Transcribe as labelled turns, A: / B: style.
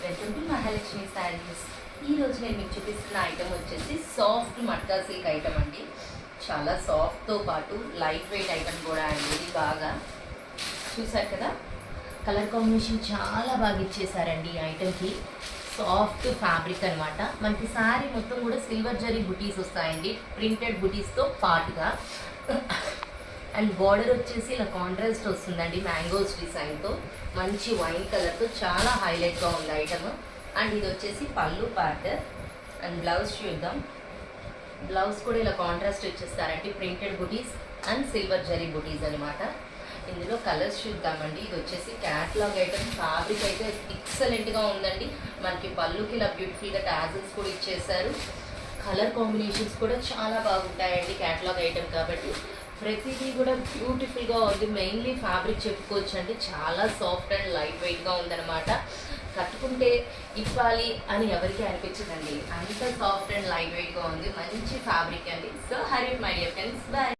A: Welcome to Mahalakshmi saris. ఈరోజు నేను మీకు చూపిస్తున్న ఐటమ్ వచ్చేసి సాఫ్ట్ మట్కా సిల్క్ ఐటమ్ అండి. చాలా సాఫ్ట్తో పాటు లైట్ వెయిట్ ఐటమ్ కూడా అండి. ఇది బాగా చూసారు కదా, కలర్ కాంబినేషన్ చాలా బాగా ఇచ్చేసారండి ఈ ఐటమ్కి. సాఫ్ట్ ఫ్యాబ్రిక్ అనమాట. మనకి శారీ మొత్తం కూడా సిల్వర్ జరీ బుటీస్ వస్తాయండి, ప్రింటెడ్ బుటీస్తో పాటుగా. అండ్ బార్డర్ వచ్చేసి ఇలా కాంట్రాస్ట్ వస్తుందండి, మ్యాంగోస్ డిజైన్తో. మంచి వైన్ కలర్తో చాలా హైలైట్గా ఉంది ఐటమ్. అండ్ ఇది వచ్చేసి పళ్ళు పార్ట్. అండ్ బ్లౌజ్ చూద్దాం. బ్లౌజ్ కూడా ఇలా contrast ఇచ్చేస్తారండి, printed buttis and silver zari బుటీస్ అనమాట. ఇందులో కలర్స్ చూద్దామండి. ఇది వచ్చేసి క్యాట్లాగ్ ఐటమ్. ఫ్యాబ్రిక్ అయితే ఎక్సలెంట్గా ఉందండి. మనకి పళ్ళుకి ఇలా బ్యూటిఫుల్గా టాజిల్స్ కూడా ఇచ్చేసారు. కలర్ కాంబినేషన్స్ కూడా చాలా బాగుంటాయండి క్యాట్లాగ్ ఐటమ్ కాబట్టి. ప్రతిదీ కూడా బ్యూటిఫుల్గా ఉంది. మెయిన్లీ ఫ్యాబ్రిక్ చెప్పుకోవచ్చు అండి, చాలా సాఫ్ట్ అండ్ లైట్ వెయిట్గా ఉందన్నమాట. కట్టుకుంటే ఇవ్వాలి అని ఎవరికి అనిపించదండి, అంత సాఫ్ట్ అండ్ లైట్ వెయిట్గా ఉంది. మంచి ఫ్యాబ్రిక్ అండి. So Hari my dear friends, bye.